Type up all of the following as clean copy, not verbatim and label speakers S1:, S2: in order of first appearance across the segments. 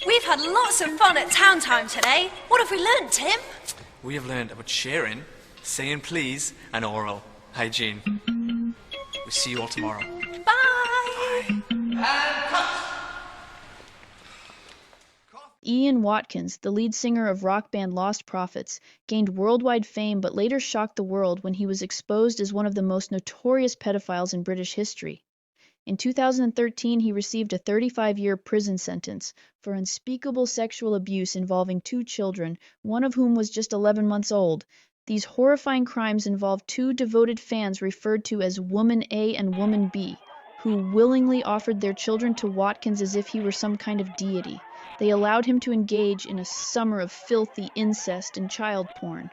S1: We've had lots of fun at Town Time today. What have we learnt, Tim?
S2: We have learned about sharing, saying please, and oral hygiene. We'll see you all tomorrow.
S1: Bye!
S3: Ian Watkins, the lead singer of rock band Lostprophets, gained worldwide fame but later shocked the world when he was exposed as one of the most notorious pedophiles in British history. In 2013, he received a 35-year prison sentence for unspeakable sexual abuse involving 2 children, one of whom was just 11 months old. These horrifying crimes involved 2 devoted fans referred to as Woman A and Woman B, who willingly offered their children to Watkins as if he were some kind of deity. They allowed him to engage in a summer of filthy incest and child porn.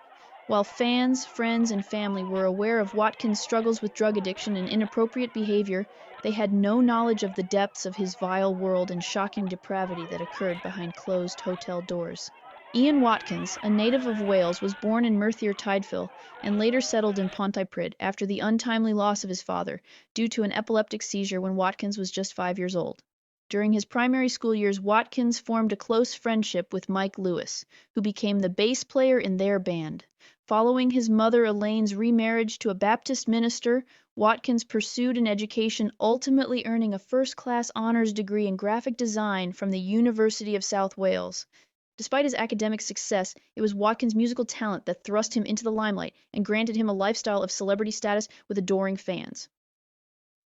S3: While fans, friends, and family were aware of Watkins' struggles with drug addiction and inappropriate behavior, they had no knowledge of the depths of his vile world and shocking depravity that occurred behind closed hotel doors. Ian Watkins, a native of Wales, was born in Merthyr Tydfil and later settled in Pontypridd after the untimely loss of his father due to an epileptic seizure when Watkins was just 5 years old. During his primary school years, Watkins formed a close friendship with Mike Lewis, who became the bass player in their band. Following his mother Elaine's remarriage to a Baptist minister, Watkins pursued an education, ultimately earning a first-class honors degree in graphic design from the University of South Wales. Despite his academic success, it was Watkins' musical talent that thrust him into the limelight and granted him a lifestyle of celebrity status with adoring fans.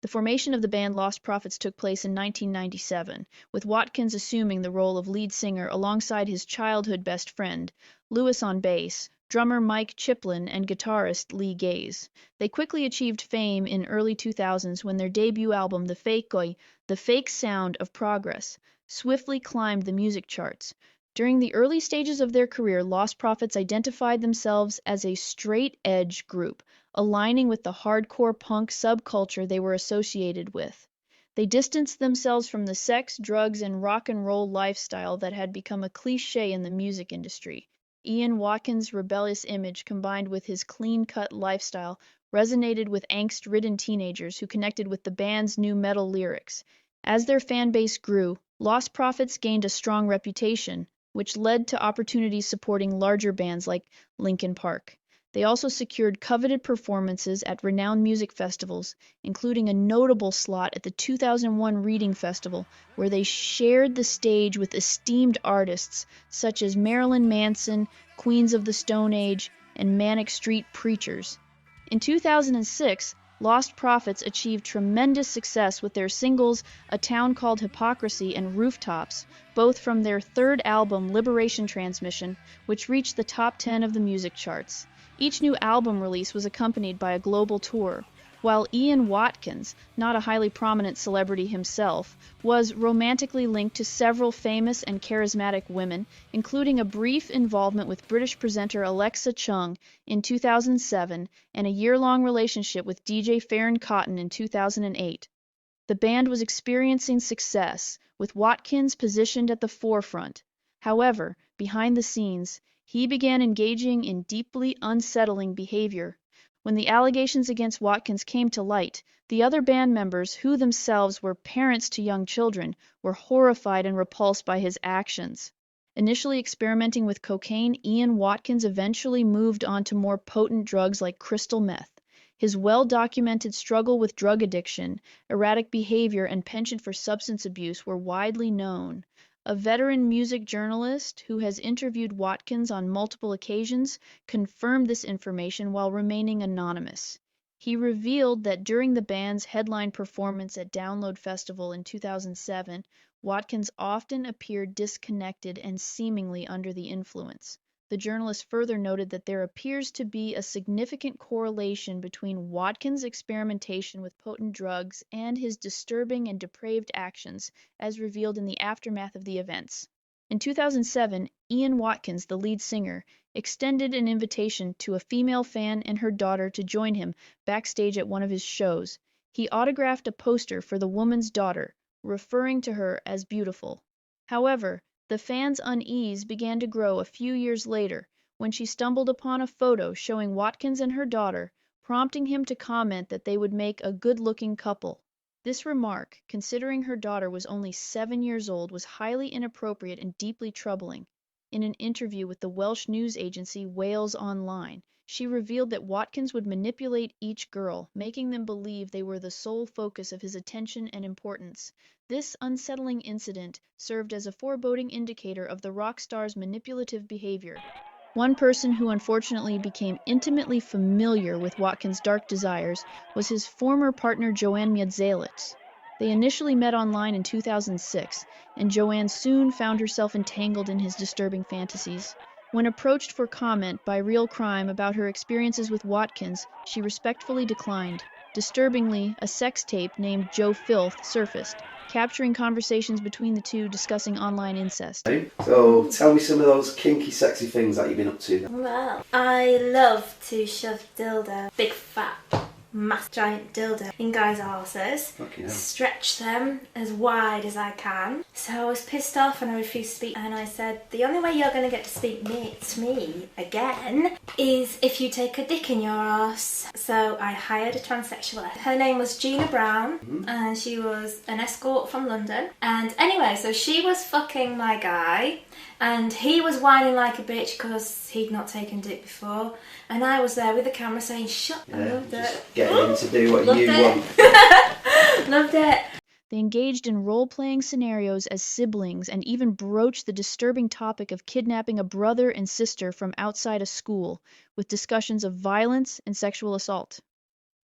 S3: The formation of the band Lostprophets took place in 1997, with Watkins assuming the role of lead singer alongside his childhood best friend, Lewis on bass, drummer Mike Chiplin, and guitarist Lee Gaze. They quickly achieved fame in early 2000s when their debut album, The Fake Sound of Progress, swiftly climbed the music charts. During the early stages of their career, Lostprophets identified themselves as a straight-edge group, aligning with the hardcore punk subculture they were associated with. They distanced themselves from the sex, drugs, and rock and roll lifestyle that had become a cliché in the music industry. Ian Watkins' rebellious image, combined with his clean-cut lifestyle, resonated with angst-ridden teenagers who connected with the band's nu metal lyrics. As their fan base grew, Lostprophets gained a strong reputation, which led to opportunities supporting larger bands like Linkin Park. They also secured coveted performances at renowned music festivals, including a notable slot at the 2001 Reading Festival, where they shared the stage with esteemed artists such as Marilyn Manson, Queens of the Stone Age, and Manic Street Preachers. In 2006, Lostprophets achieved tremendous success with their singles A Town Called Hypocrisy and Rooftops, both from their third album Liberation Transmission, which reached the top 10 of the music charts. Each new album release was accompanied by a global tour, while Ian Watkins, not a highly prominent celebrity himself, was romantically linked to several famous and charismatic women, including a brief involvement with British presenter Alexa Chung in 2007 and a year-long relationship with DJ Farron Cotton in 2008. The band was experiencing success, with Watkins positioned at the forefront. However, behind the scenes, he began engaging in deeply unsettling behavior. When the allegations against Watkins came to light, the other band members, who themselves were parents to young children, were horrified and repulsed by his actions. Initially experimenting with cocaine, Ian Watkins eventually moved on to more potent drugs like crystal meth. His well-documented struggle with drug addiction, erratic behavior, and penchant for substance abuse were widely known. A veteran music journalist who has interviewed Watkins on multiple occasions confirmed this information while remaining anonymous. He revealed that during the band's headline performance at Download Festival in 2007, Watkins often appeared disconnected and seemingly under the influence. The journalist further noted that there appears to be a significant correlation between Watkins' experimentation with potent drugs and his disturbing and depraved actions, as revealed in the aftermath of the events. In 2007, Ian Watkins, the lead singer, extended an invitation to a female fan and her daughter to join him backstage at one of his shows. He autographed a poster for the woman's daughter, referring to her as beautiful. However, the fans' unease began to grow a few years later when she stumbled upon a photo showing Watkins and her daughter, prompting him to comment that they would make a good-looking couple. This remark, considering her daughter was only 7 years old, was highly inappropriate and deeply troubling. In an interview with the Welsh news agency Wales Online, she revealed that Watkins would manipulate each girl, making them believe they were the sole focus of his attention and importance. This unsettling incident served as a foreboding indicator of the rock star's manipulative behavior. One person who unfortunately became intimately familiar with Watkins' dark desires was his former partner Joanne. They initially met online in 2006, and Joanne soon found herself entangled in his disturbing fantasies. When approached for comment by Real Crime about her experiences with Watkins, she respectfully declined. Disturbingly, a sex tape named Joe Filth surfaced, capturing conversations between the two discussing online incest.
S4: So tell me some of those kinky, sexy things that you've been up to.
S5: Well, I love to shove dildo, big fat, massive giant dildo, in guys' arses, stretch them as wide as I can. So I was pissed off and I refused to speak, and I said, the only way you're going to get to speak to me again is if you take a dick in your arse. So I hired a transsexual. Her name was Gina Brown, and she was an escort from London. And anyway, so she was fucking my guy, and he was whining like a bitch because he'd not taken dick before, and I was there with the camera saying, shut up. I loved it.
S4: Getting him to do what you want.
S5: Loved it.
S3: They engaged in role-playing scenarios as siblings and even broached the disturbing topic of kidnapping a brother and sister from outside a school, with discussions of violence and sexual assault.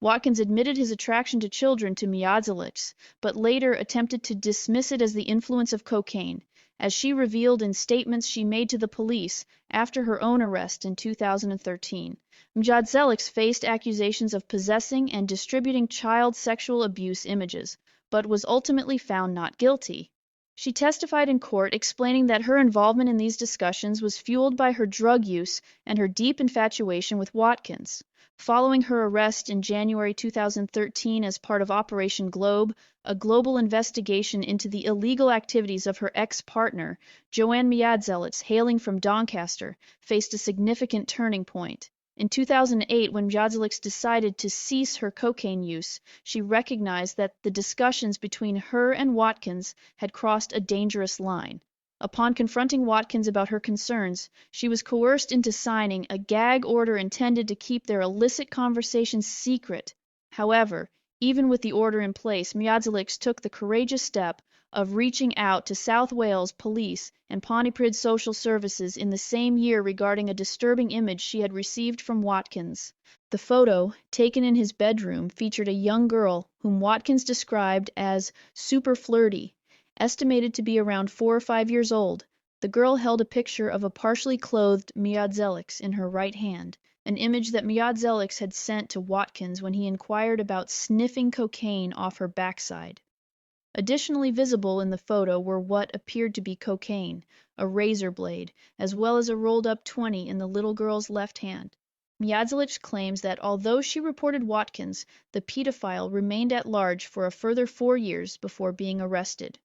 S3: Watkins admitted his attraction to children to Miodzalics, but later attempted to dismiss it as the influence of cocaine, as she revealed in statements she made to the police after her own arrest in 2013. Miodzalics faced accusations of possessing and distributing child sexual abuse images, but was ultimately found not guilty. She testified in court explaining that her involvement in these discussions was fueled by her drug use and her deep infatuation with Watkins. Following her arrest in January 2013 as part of Operation Globe, a global investigation into the illegal activities of her ex-partner, Joanne Miodzalics, hailing from Doncaster, faced a significant turning point. In 2008, when Miodzalics decided to cease her cocaine use, she recognized that the discussions between her and Watkins had crossed a dangerous line. Upon confronting Watkins about her concerns, she was coerced into signing a gag order intended to keep their illicit conversations secret. However, even with the order in place, Miodzalics took the courageous step of reaching out to South Wales Police and Pontypridd Social Services in the same year regarding a disturbing image she had received from Watkins. The photo, taken in his bedroom, featured a young girl whom Watkins described as super flirty, estimated to be around 4 or 5 years old. The girl held a picture of a partially clothed Miodzalics in her right hand, an image that Miodzalics had sent to Watkins when he inquired about sniffing cocaine off her backside. Additionally visible in the photo were what appeared to be cocaine, a razor blade, as well as a rolled-up 20 in the little girl's left hand. Miodzalics claims that although she reported Watkins, the pedophile remained at large for a further 4 years before being arrested.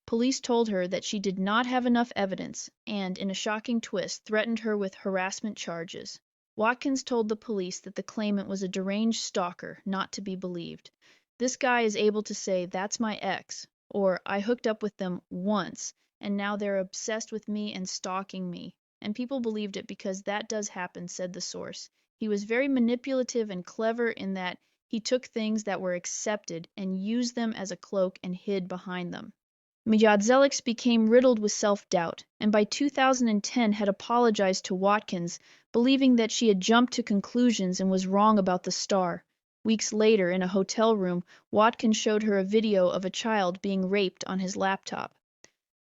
S3: Police told her that she did not have enough evidence and, in a shocking twist, threatened her with harassment charges. Watkins told the police that the claimant was a deranged stalker, not to be believed. This guy is able to say, "That's my ex," or "I hooked up with them once, and now they're obsessed with me and stalking me." And people believed it because that does happen, said the source. He was very manipulative and clever in that he took things that were accepted and used them as a cloak and hid behind them. Miodzalics became riddled with self-doubt, and by 2010 had apologized to Watkins, believing that she had jumped to conclusions and was wrong about the star. Weeks later, in a hotel room, Watkins showed her a video of a child being raped on his laptop.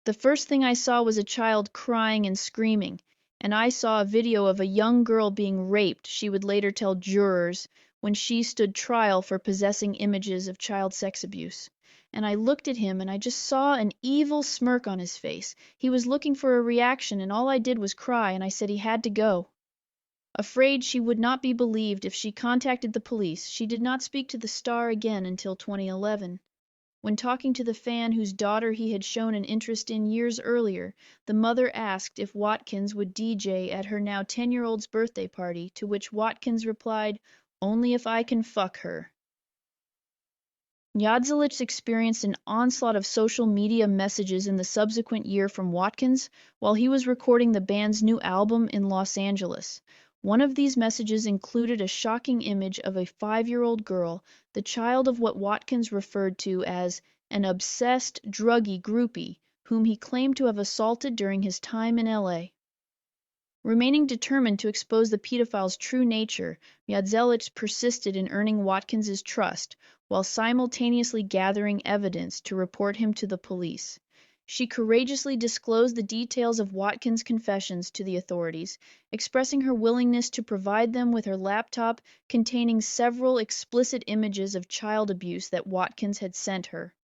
S3: "The first thing I saw was a child crying and screaming, and I saw a video of a young girl being raped," she would later tell jurors when she stood trial for possessing images of child sex abuse. "And I looked at him and I just saw an evil smirk on his face. He was looking for a reaction and all I did was cry, and I said he had to go." Afraid she would not be believed if she contacted the police, she did not speak to the star again until 2011. When talking to the fan whose daughter he had shown an interest in years earlier, the mother asked if Watkins would DJ at her now 10-year-old's birthday party, to which Watkins replied, "Only if I can fuck her." Miodzilic experienced an onslaught of social media messages in the subsequent year from Watkins while he was recording the band's new album in Los Angeles. One of these messages included a shocking image of a 5-year-old girl, the child of what Watkins referred to as an obsessed, druggy groupie, whom he claimed to have assaulted during his time in LA. Remaining determined to expose the pedophile's true nature, Miodzilic persisted in earning Watkins's trust, while simultaneously gathering evidence to report him to the police. She courageously disclosed the details of Watkins' confessions to the authorities, expressing her willingness to provide them with her laptop containing several explicit images of child abuse that Watkins had sent her.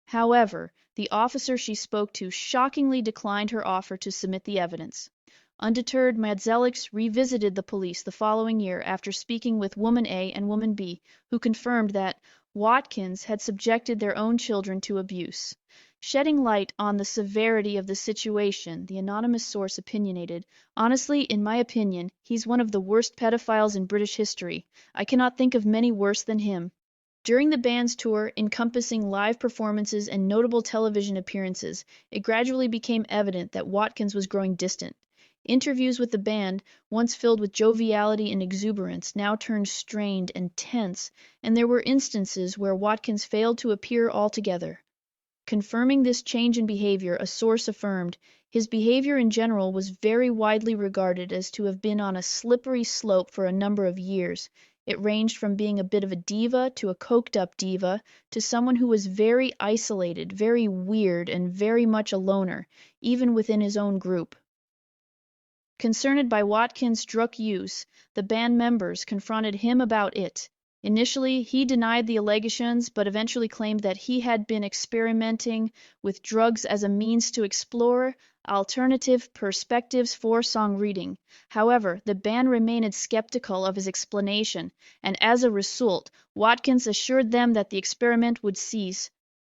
S3: However, the officer she spoke to shockingly declined her offer to submit the evidence. Undeterred, Miodzilic revisited the police the following year after speaking with Woman A and Woman B, who confirmed that Watkins had subjected their own children to abuse. Shedding light on the severity of the situation, the anonymous source opinionated, "Honestly, in my opinion, he's one of the worst pedophiles in British history. I cannot think of many worse than him." During the band's tour, encompassing live performances and notable television appearances, it gradually became evident that Watkins was growing distant. Interviews with the band, once filled with joviality and exuberance, now turned strained and tense, and there were instances where Watkins failed to appear altogether. Confirming this change in behavior, a source affirmed, his behavior in general was very widely regarded as to have been on a slippery slope for a number of years. It ranged from being a bit of a diva to a coked-up diva to someone who was very isolated, very weird, and very much a loner, even within his own group. Concerned by Watkins' drug use, the band members confronted him about it. Initially, he denied the allegations, but eventually claimed that he had been experimenting with drugs as a means to explore alternative perspectives for song reading. However, the band remained skeptical of his explanation, and as a result, Watkins assured them that the experiment would cease.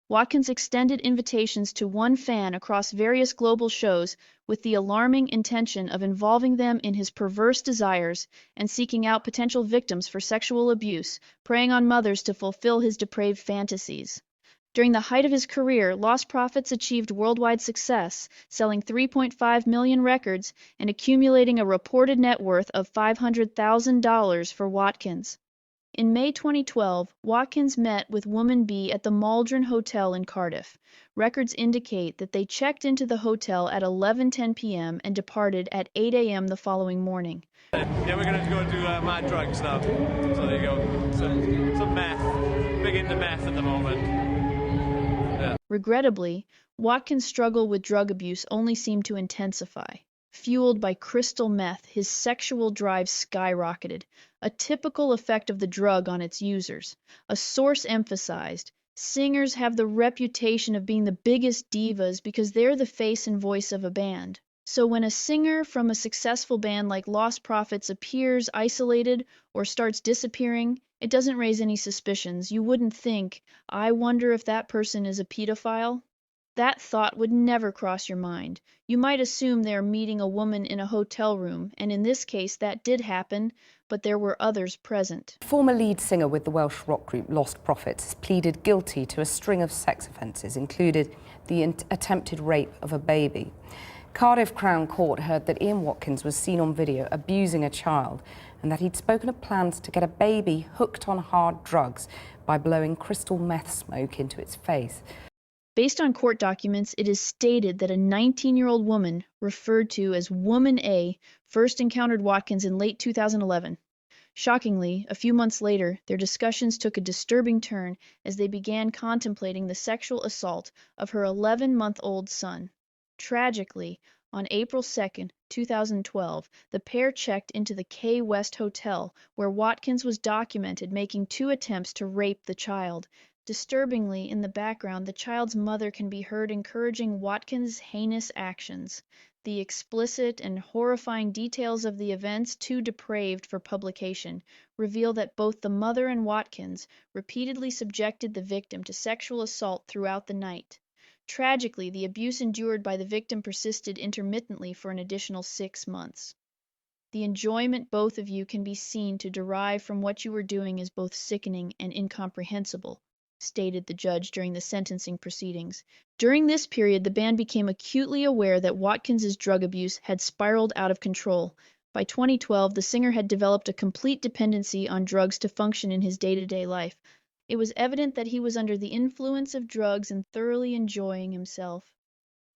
S3: Watkins extended invitations to one fan across various global shows with the alarming intention of involving them in his perverse desires and seeking out potential victims for sexual abuse, preying on mothers to fulfill his depraved fantasies. During the height of his career, Lostprophets achieved worldwide success, selling 3.5 million records and accumulating a reported net worth of $500,000 for Watkins. In May 2012, Watkins met with Woman B at the Maldron Hotel in Cardiff. Records indicate that they checked into the hotel at 11:10 p.m. and departed at 8 a.m. the following morning.
S2: Yeah, we're going to go do my drugs now. So there you go. Some meth. Big into meth at the moment. Yeah.
S3: Regrettably, Watkins' struggle with drug abuse only seemed to intensify. Fueled by crystal meth, his sexual drive skyrocketed, a typical effect of the drug on its users. A source emphasized, singers have the reputation of being the biggest divas because they're the face and voice of a band. So when a singer from a successful band like Lostprophets appears isolated or starts disappearing, it doesn't raise any suspicions. You wouldn't think, I wonder if that person is a pedophile? That thought would never cross your mind. You might assume they are meeting a woman in a hotel room, and in this case that did happen, but there were others present.
S6: Former lead singer with the Welsh rock group Lostprophets has pleaded guilty to a string of sex offences, including the attempted rape of a baby. Cardiff Crown Court heard that Ian Watkins was seen on video abusing a child and that he'd spoken of plans to get a baby hooked on hard drugs by blowing crystal meth smoke into its face.
S3: Based on court documents, it is stated that a 19-year-old woman, referred to as Woman A, first encountered Watkins in late 2011. Shockingly, a few months later, their discussions took a disturbing turn as they began contemplating the sexual assault of her 11-month-old son. Tragically, on April 2, 2012, the pair checked into the K West Hotel, where Watkins was documented making 2 attempts to rape the child. Disturbingly, in the background, the child's mother can be heard encouraging Watkins' heinous actions. The explicit and horrifying details of the events, too depraved for publication, reveal that both the mother and Watkins repeatedly subjected the victim to sexual assault throughout the night. Tragically, the abuse endured by the victim persisted intermittently for an additional 6 months. The enjoyment both of you can be seen to derive from what you were doing is both sickening and incomprehensible. stated the judge during the sentencing proceedings. During this period, the band became acutely aware that Watkins's drug abuse had spiraled out of control. By 2012, the singer had developed a complete dependency on drugs to function in his day-to-day life. It was evident that he was under the influence of drugs and thoroughly enjoying himself.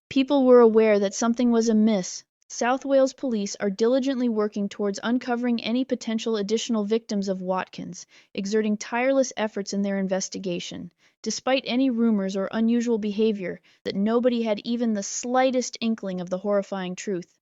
S3: People were aware that something was amiss. South Wales police are diligently working towards uncovering any potential additional victims of Watkins, exerting tireless efforts in their investigation. Despite any rumors or unusual behavior, that nobody had even the slightest inkling of the horrifying truth.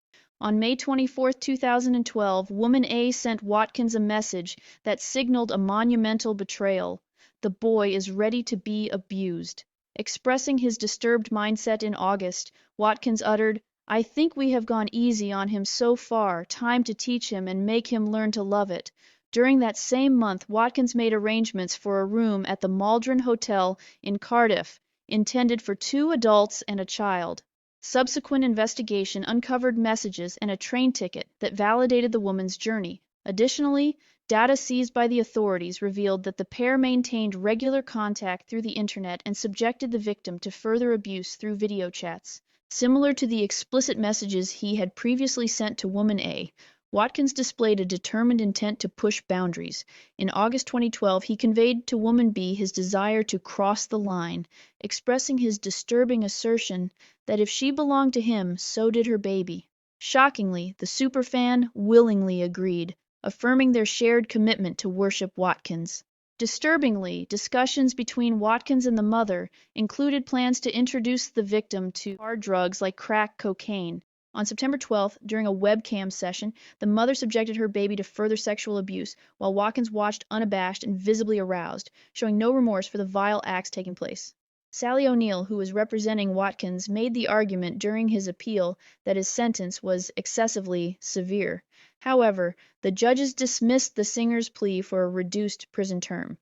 S3: On May 24, 2012, Woman A sent Watkins a message that signaled a monumental betrayal. The boy is ready to be abused. Expressing his disturbed mindset in August, Watkins uttered, "I think we have gone easy on him so far, time to teach him and make him learn to love it." During that same month, Watkins made arrangements for a room at the Maldron Hotel in Cardiff, intended for 2 adults and a child. Subsequent investigation uncovered messages and a train ticket that validated the woman's journey. Additionally, data seized by the authorities revealed that the pair maintained regular contact through the internet and subjected the victim to further abuse through video chats. Similar to the explicit messages he had previously sent to Woman A, Watkins displayed a determined intent to push boundaries. In August 2012, he conveyed to Woman B his desire to cross the line, expressing his disturbing assertion that if she belonged to him, so did her baby. Shockingly, the superfan willingly agreed, affirming their shared commitment to worship Watkins. Disturbingly, discussions between Watkins and the mother included plans to introduce the victim to hard drugs like crack cocaine. On September 12th, during a webcam session, the mother subjected her baby to further sexual abuse, while Watkins watched unabashed and visibly aroused, showing no remorse for the vile acts taking place. Sally O'Neill, who was representing Watkins, made the argument during his appeal that his sentence was excessively severe. However, the judges dismissed the singer's plea for a reduced prison term.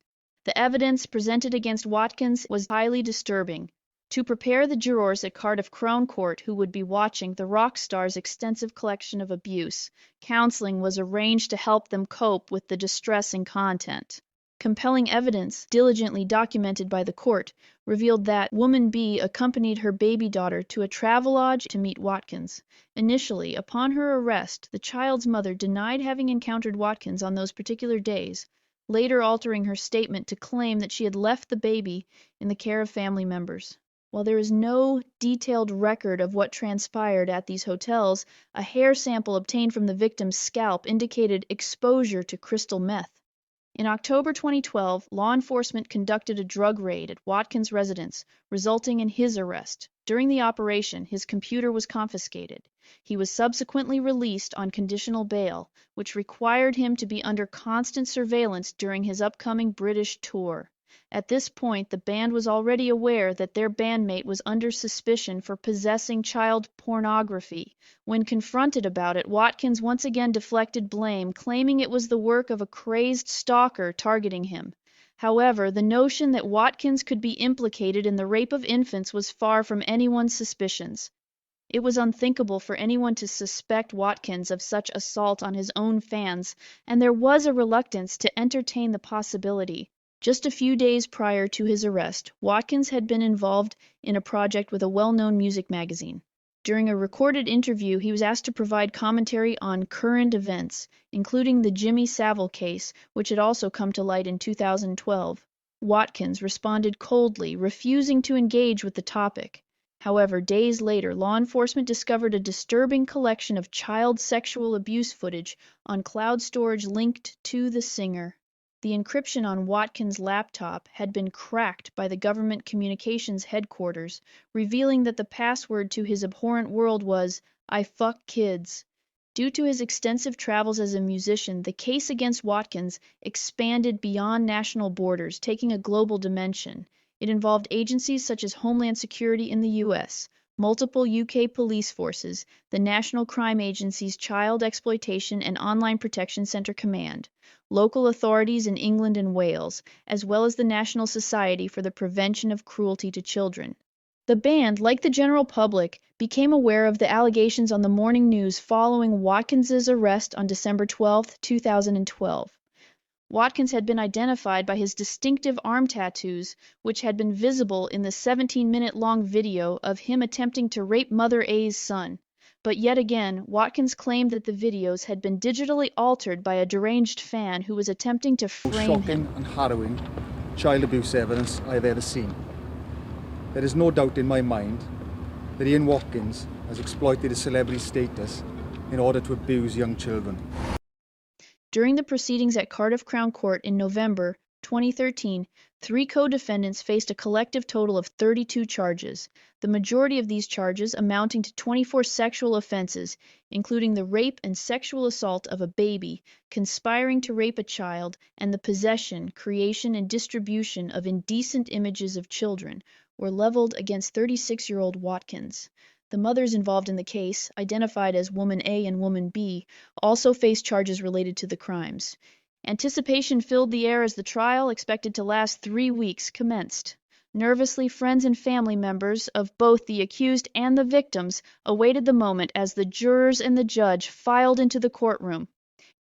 S3: The evidence presented against Watkins was highly disturbing. To prepare the jurors at Cardiff Crown Court who would be watching the rock star's extensive collection of abuse, counseling was arranged to help them cope with the distressing content. Compelling evidence, diligently documented by the court, revealed that Woman B accompanied her baby daughter to a travelodge to meet Watkins. Initially, upon her arrest, the child's mother denied having encountered Watkins on those particular days, later altering her statement to claim that she had left the baby in the care of family members. While there is no detailed record of what transpired at these hotels, a hair sample obtained from the victim's scalp indicated exposure to crystal meth. In October 2012, law enforcement conducted a drug raid at Watkins' residence, resulting in his arrest. During the operation, his computer was confiscated. He was subsequently released on conditional bail, which required him to be under constant surveillance during his upcoming British tour. At this point, the band was already aware that their bandmate was under suspicion for possessing child pornography. When confronted about it, Watkins once again deflected blame, claiming it was the work of a crazed stalker targeting him. However, the notion that Watkins could be implicated in the rape of infants was far from anyone's suspicions. It was unthinkable for anyone to suspect Watkins of such assault on his own fans, and there was a reluctance to entertain the possibility. Just a few days prior to his arrest, Watkins had been involved in a project with a well-known music magazine. During a recorded interview, he was asked to provide commentary on current events, including the Jimmy Savile case, which had also come to light in 2012. Watkins responded coldly, refusing to engage with the topic. However, days later, law enforcement discovered a disturbing collection of child sexual abuse footage on cloud storage linked to the singer. The encryption on Watkins' laptop had been cracked by the government communications headquarters, revealing that the password to his abhorrent world was, "I fuck kids." Due to his extensive travels as a musician, the case against Watkins expanded beyond national borders, taking a global dimension. It involved agencies such as Homeland Security in the U.S., multiple UK police forces, the National Crime Agency's Child Exploitation and Online Protection Centre Command, local authorities in England and Wales, as well as the National Society for the Prevention of Cruelty to Children. The band, like the general public, became aware of the allegations on the morning news following Watkins's arrest on December 12, 2012. Watkins had been identified by his distinctive arm tattoos, which had been visible in the 17-minute-long video of him attempting to rape Mother A's son. But yet again, Watkins claimed that the videos had been digitally altered by a deranged fan who was attempting to frame him.
S7: Shocking and harrowing child abuse evidence I have ever seen. There is no doubt in my mind that Ian Watkins has exploited his celebrity status in order to abuse young children.
S3: During the proceedings at Cardiff Crown Court in November 2013, 3 co-defendants faced a collective total of 32 charges, the majority of these charges amounting to 24 sexual offenses, including the rape and sexual assault of a baby, conspiring to rape a child, and the possession, creation, and distribution of indecent images of children, were leveled against 36-year-old Watkins. The mothers involved in the case, identified as Woman A and Woman B, also faced charges related to the crimes. Anticipation filled the air as the trial, expected to last 3 weeks, commenced. Nervously, friends and family members of both the accused and the victims awaited the moment as the jurors and the judge filed into the courtroom.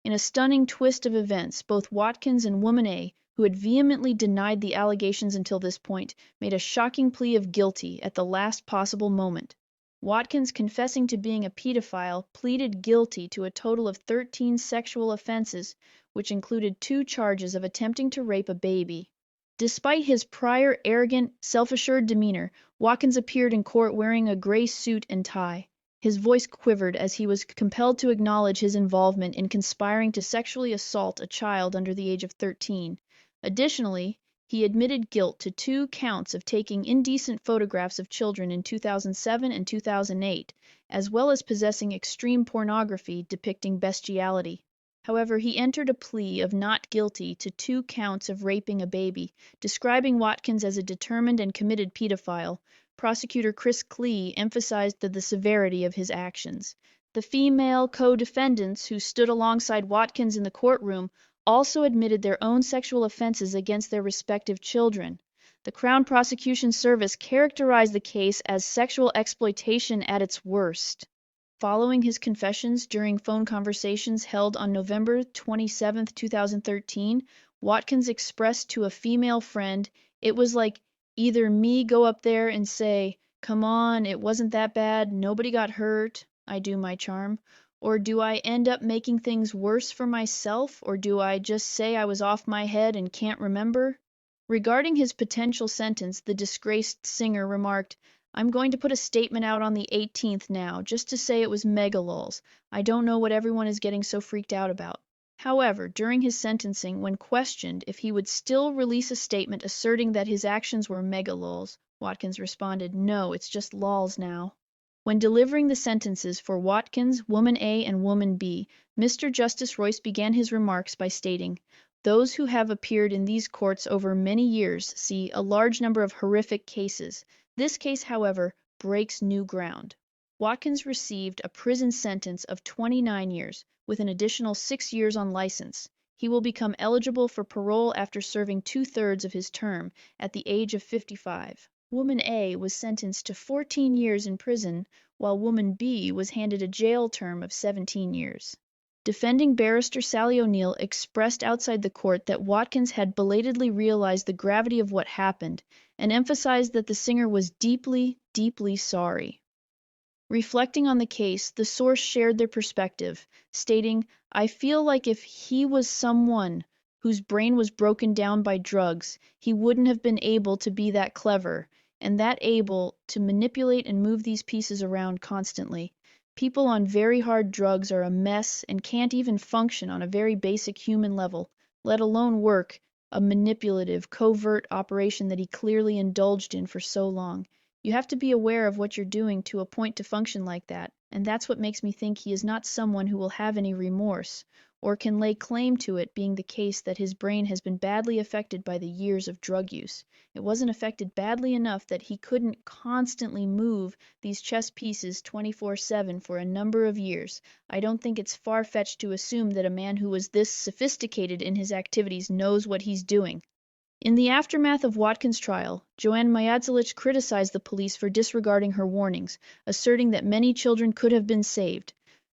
S3: In a stunning twist of events, both Watkins and Woman A, who had vehemently denied the allegations until this point, made a shocking plea of guilty at the last possible moment. Watkins, confessing to being a pedophile, pleaded guilty to a total of 13 sexual offenses, which included 2 charges of attempting to rape a baby. Despite his prior arrogant, self-assured demeanor, Watkins appeared in court wearing a gray suit and tie. His voice quivered as he was compelled to acknowledge his involvement in conspiring to sexually assault a child under the age of 13. Additionally, he admitted guilt to 2 counts of taking indecent photographs of children in 2007 and 2008, as well as possessing extreme pornography depicting bestiality. However, he entered a plea of not guilty to 2 counts of raping a baby, describing Watkins as a determined and committed pedophile. Prosecutor Chris Klee emphasized the severity of his actions. The female co-defendants who stood alongside Watkins in the courtroom also admitted their own sexual offenses against their respective children. The Crown Prosecution Service characterized the case as sexual exploitation at its worst. Following his confessions during phone conversations held on November 27, 2013, Watkins expressed to a female friend, "It was like either me go up there and say, 'Come on, it wasn't that bad, nobody got hurt, I do my charm,' or do I end up making things worse for myself, or do I just say I was off my head and can't remember?" Regarding his potential sentence, the disgraced singer remarked, "I'm going to put a statement out on the 18th now, just to say it was megalols. I don't know what everyone is getting so freaked out about." However, during his sentencing, when questioned if he would still release a statement asserting that his actions were megalols, Watkins responded, "No, it's just lols now." When delivering the sentences for Watkins, Woman A, and Woman B, Mr. Justice Royce began his remarks by stating, "Those who have appeared in these courts over many years see a large number of horrific cases. This case, however, breaks new ground." Watkins received a prison sentence of 29 years, with an additional 6 years on license. He will become eligible for parole after serving 2/3 of his term, at the age of 55. Woman A was sentenced to 14 years in prison, while Woman B was handed a jail term of 17 years. Defending barrister Sally O'Neill expressed outside the court that Watkins had belatedly realized the gravity of what happened, and emphasized that the singer was deeply, deeply sorry. Reflecting on the case, the source shared their perspective, stating, "I feel like if he was someone whose brain was broken down by drugs, he wouldn't have been able to be that clever, and that able to manipulate and move these pieces around constantly. People on very hard drugs are a mess and can't even function on a very basic human level, let alone work a manipulative, covert operation that he clearly indulged in for so long. You have to be aware of what you're doing to a point to function like that, and that's what makes me think he is not someone who will have any remorse, or can lay claim to it being the case that his brain has been badly affected by the years of drug use. It wasn't affected badly enough that he couldn't constantly move these chess pieces 24/7 for a number of years. I don't think it's far-fetched to assume that a man who was this sophisticated in his activities knows what he's doing." In the aftermath of Watkins' trial, Joanne criticized the police for disregarding her warnings, asserting that many children could have been saved.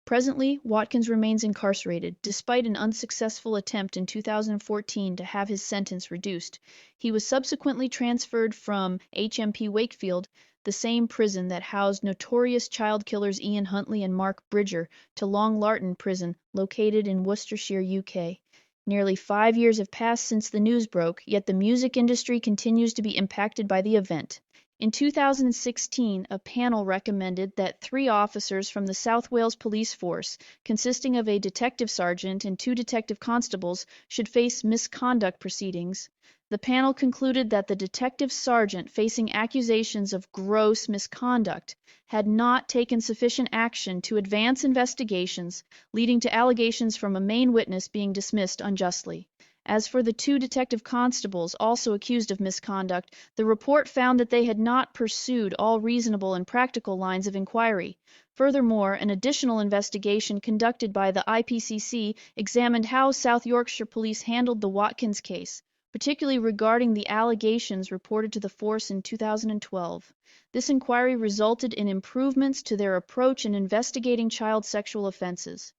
S3: Presently, Watkins remains incarcerated, despite an unsuccessful attempt in 2014 to have his sentence reduced. He was subsequently transferred from HMP Wakefield, the same prison that housed notorious child killers Ian Huntley and Mark Bridger, to Long Lartin Prison, located in Worcestershire, UK. Nearly 5 years have passed since the news broke, yet the music industry continues to be impacted by the event. In 2016, a panel recommended that 3 officers from the South Wales Police Force, consisting of a detective sergeant and 2 detective constables, should face misconduct proceedings. The panel concluded that the detective sergeant facing accusations of gross misconduct had not taken sufficient action to advance investigations, leading to allegations from a main witness being dismissed unjustly. As for the 2 detective constables also accused of misconduct, the report found that they had not pursued all reasonable and practical lines of inquiry. Furthermore, an additional investigation conducted by the IPCC examined how South Yorkshire Police handled the Watkins case, particularly regarding the allegations reported to the force in 2012. This inquiry resulted in improvements to their approach in investigating child sexual offenses.